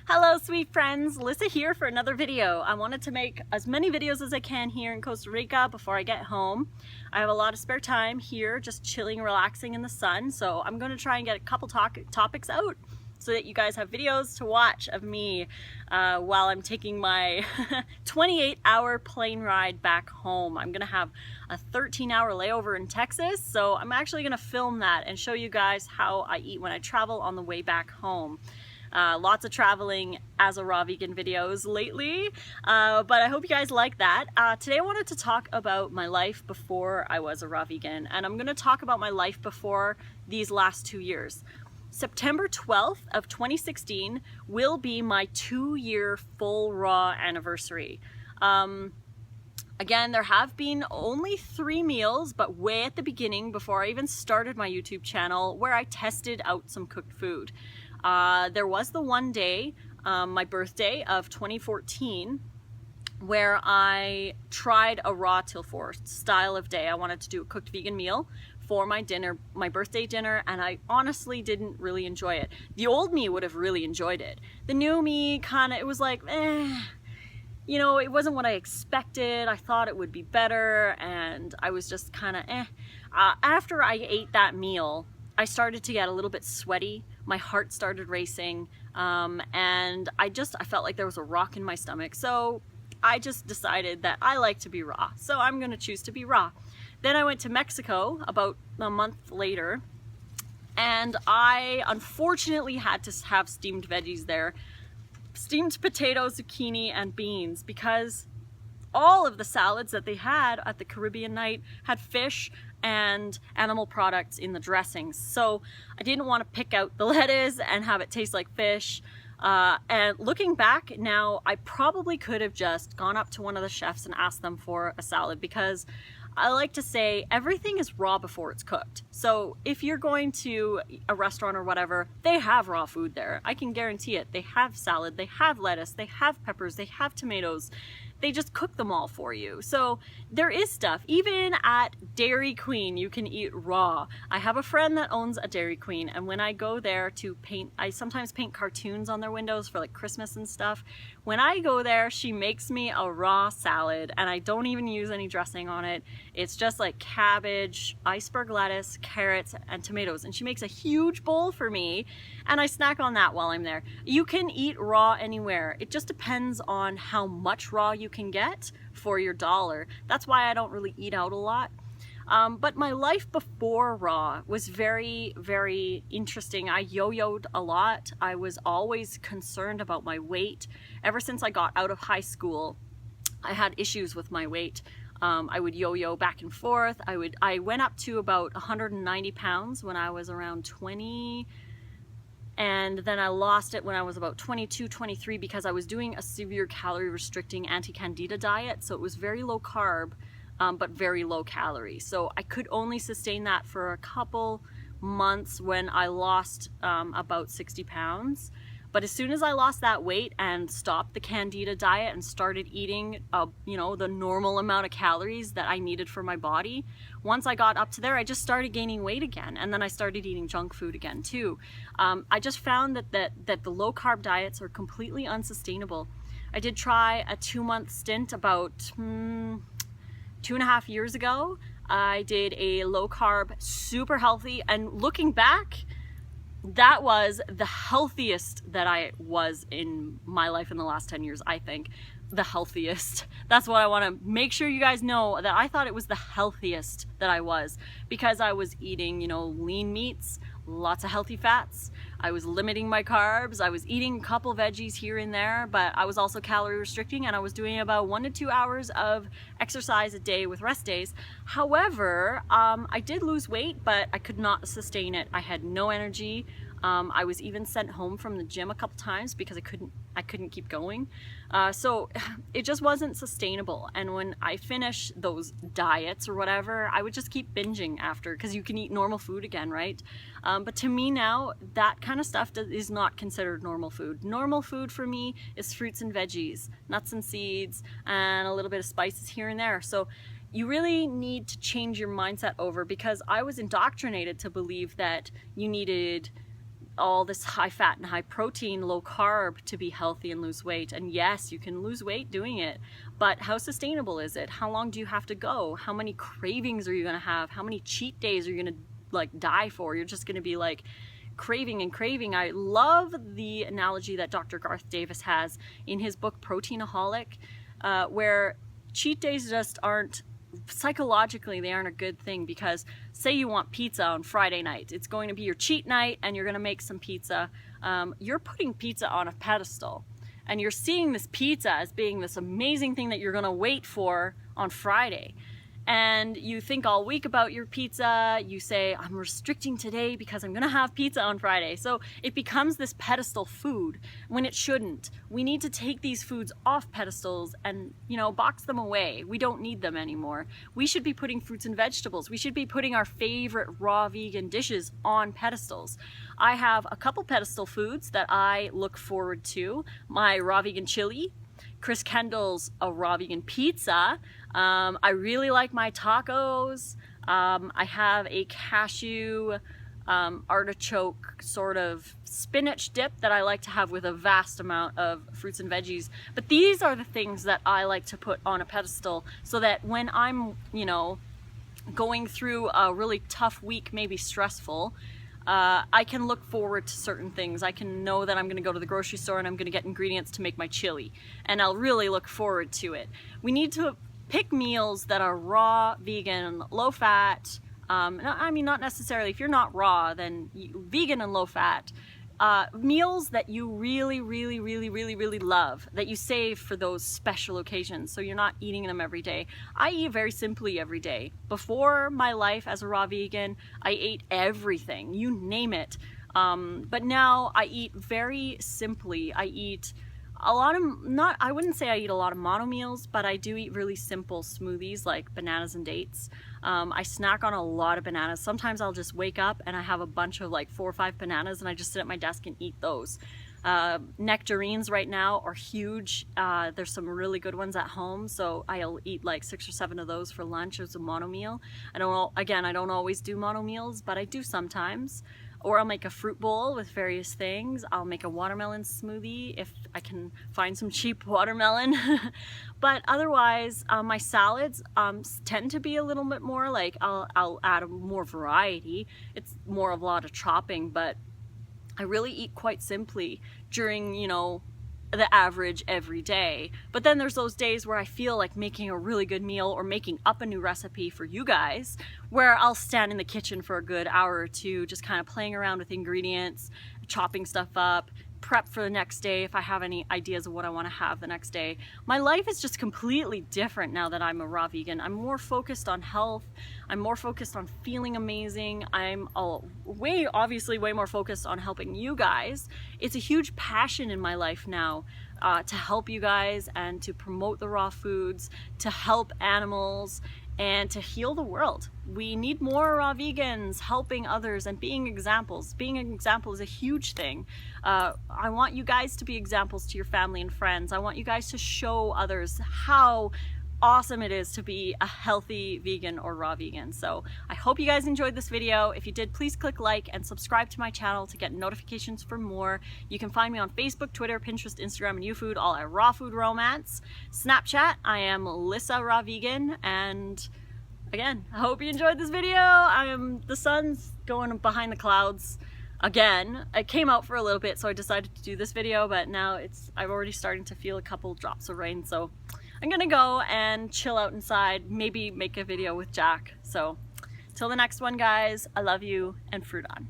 Hello sweet friends, Lissa here for another video. I wanted to make as many videos as I can here in Costa Rica before I get home. I have a lot of spare time here just chilling, relaxing in the sun, so I'm going to try and get a couple topics out so that you guys have videos to watch of me while I'm taking my 28-hour plane ride back home. I'm gonna have a 13-hour layover in Texas, so I'm actually gonna film that and show you guys how I eat when I travel on the way back home. Lots of traveling as a raw vegan videos lately, but I hope you guys like that. Today I wanted to talk about my life before I was a raw vegan, and I'm gonna talk about my life before these last 2 years. September 12th of 2016 will be my 2-year full raw anniversary. Again, there have been only 3 meals, but way at the beginning, before I even started my YouTube channel, where I tested out some cooked food. There was the one day, my birthday of 2014, where I tried a raw till 4 style of day. I wanted to do a cooked vegan meal for my dinner, my birthday dinner, and I honestly didn't really enjoy it. The old me would have really enjoyed it. The new me it was like, you know, it wasn't what I expected. I thought it would be better, and I was just after I ate that meal, I started to get a little bit sweaty. My heart started racing, and I felt like there was a rock in my stomach. So I just decided that I like to be raw. So I'm gonna choose to be raw. Then I went to Mexico about a month later, and I unfortunately had to have steamed veggies there. Steamed potatoes, zucchini, and beans, because all of the salads that they had at the Caribbean night had fish and animal products in the dressings. So I didn't want to pick out the lettuce and have it taste like fish. And looking back now, I probably could have just gone up to one of the chefs and asked them for a salad, because I like to say everything is raw before it's cooked. So if you're going to a restaurant or whatever, they have raw food there. I can guarantee it. They have salad, they have lettuce, they have peppers, they have tomatoes. They just cook them all for you. So there is stuff. Even at Dairy Queen, you can eat raw. I have a friend that owns a Dairy Queen, and when I go there to paint, I sometimes paint cartoons on their windows for like Christmas and stuff. When I go there, she makes me a raw salad, and I don't even use any dressing on it. It's just like cabbage, iceberg lettuce, carrots, and tomatoes. And she makes a huge bowl for me, and I snack on that while I'm there. You can eat raw anywhere. It just depends on how much raw you can get for your dollar. That's why I don't really eat out a lot. But my life before raw was very, very interesting. I yo-yoed a lot. I was always concerned about my weight. Ever since I got out of high school, I had issues with my weight. I would yo-yo back and forth. I went up to about 190 pounds when I was around 20, and then I lost it when I was about 22, 23, because I was doing a severe calorie restricting anti-candida diet. So it was very low carb, but very low calorie. So I could only sustain that for a couple months when I lost about 60 pounds. But as soon as I lost that weight and stopped the candida diet and started eating, you know, the normal amount of calories that I needed for my body, once I got up to there, I just started gaining weight again. And then I started eating junk food again too. I just found that the low carb diets are completely unsustainable. I did try a 2-month stint about 2.5 years ago. I did a low carb, super healthy, and looking back, that was the healthiest that I was in my life in the last 10 years, I think. The healthiest. That's what I want to make sure you guys know, that I thought it was the healthiest that I was, because I was eating, you know, lean meats, lots of healthy fats. I was limiting my carbs. I was eating a couple veggies here and there, but I was also calorie restricting, and I was doing about 1 to 2 hours of exercise a day with rest days. However, I did lose weight, but I could not sustain it. I had no energy. I was even sent home from the gym a couple times because I couldn't keep going. So it just wasn't sustainable. And when I finished those diets or whatever, I would just keep binging after, because you can eat normal food again, right? But to me now, that kind of stuff is not considered normal food. Normal food for me is fruits and veggies, nuts and seeds, and a little bit of spices here and there. So you really need to change your mindset over, because I was indoctrinated to believe that you needed all this high fat and high protein, low carb to be healthy and lose weight. And yes, you can lose weight doing it, but how sustainable is it? How long do you have to go? How many cravings are you gonna have? How many cheat days are you gonna like die for? You're just gonna be like craving and craving. I love the analogy that Dr. Garth Davis has in his book Proteinaholic, where cheat days just aren't, psychologically they aren't a good thing, because say you want pizza on Friday night, it's going to be your cheat night and you're going to make some pizza. You're putting pizza on a pedestal and you're seeing this pizza as being this amazing thing that you're going to wait for on Friday. And you think all week about your pizza, you say, I'm restricting today because I'm gonna have pizza on Friday. So it becomes this pedestal food when it shouldn't. We need to take these foods off pedestals and, you know, box them away. We don't need them anymore. We should be putting fruits and vegetables. We should be putting our favorite raw vegan dishes on pedestals. I have a couple pedestal foods that I look forward to. My raw vegan chili, Chris Kendall's a raw vegan pizza. I really like my tacos. I have a cashew artichoke sort of spinach dip that I like to have with a vast amount of fruits and veggies. But these are the things that I like to put on a pedestal so that when I'm, you know, going through a really tough week, maybe stressful, I can look forward to certain things. I can know that I'm going to go to the grocery store and I'm going to get ingredients to make my chili, and I'll really look forward to it. We need to pick meals that are raw, vegan, low fat. I mean, not necessarily, if you're not raw, then vegan and low fat. Meals that you really love, that you save for those special occasions, so you're not eating them every day. I eat very simply every day. Before my life as a raw vegan, I ate everything, you name it. But now I eat very simply. I eat a lot of, I wouldn't say I eat a lot of mono meals, but I do eat really simple smoothies like bananas and dates. I snack on a lot of bananas. Sometimes I'll just wake up and I have a bunch of like 4 or 5 bananas and I just sit at my desk and eat those. Nectarines right now are huge. There's some really good ones at home, so I'll eat like 6 or 7 of those for lunch as a mono meal. I don't always do mono meals, but I do sometimes. Or I'll make a fruit bowl with various things. I'll make a watermelon smoothie if I can find some cheap watermelon. But otherwise, my salads tend to be a little bit more like, I'll add more variety. It's more of a lot of chopping, but I really eat quite simply during, you know, the average every day. But then there's those days where I feel like making a really good meal or making up a new recipe for you guys, where I'll stand in the kitchen for a good hour or two, just kind of playing around with ingredients, chopping stuff up, prep for the next day if I have any ideas of what I want to have the next day. My life is just completely different now that I'm a raw vegan. I'm more focused on health. I'm more focused on feeling amazing. I'm obviously way more focused on helping you guys. It's a huge passion in my life now, to help you guys and to promote the raw foods, to help animals, and to heal the world. We need more raw vegans helping others and being examples. Being an example is a huge thing. I want you guys to be examples to your family and friends. I want you guys to show others how awesome it is to be a healthy vegan or raw vegan. So I hope you guys enjoyed this video. If you did, please click like and subscribe to my channel to get notifications for more. You can find me on Facebook, Twitter, Pinterest, Instagram, and YouFood, all at Raw Food Romance. Snapchat, I am Lissa Raw Vegan. And again, I hope you enjoyed this video. The sun's going behind the clouds again. It came out for a little bit, so I decided to do this video, but now I'm already starting to feel a couple drops of rain, so I'm gonna go and chill out inside, maybe make a video with Jack. So till the next one, guys, I love you and fruit on.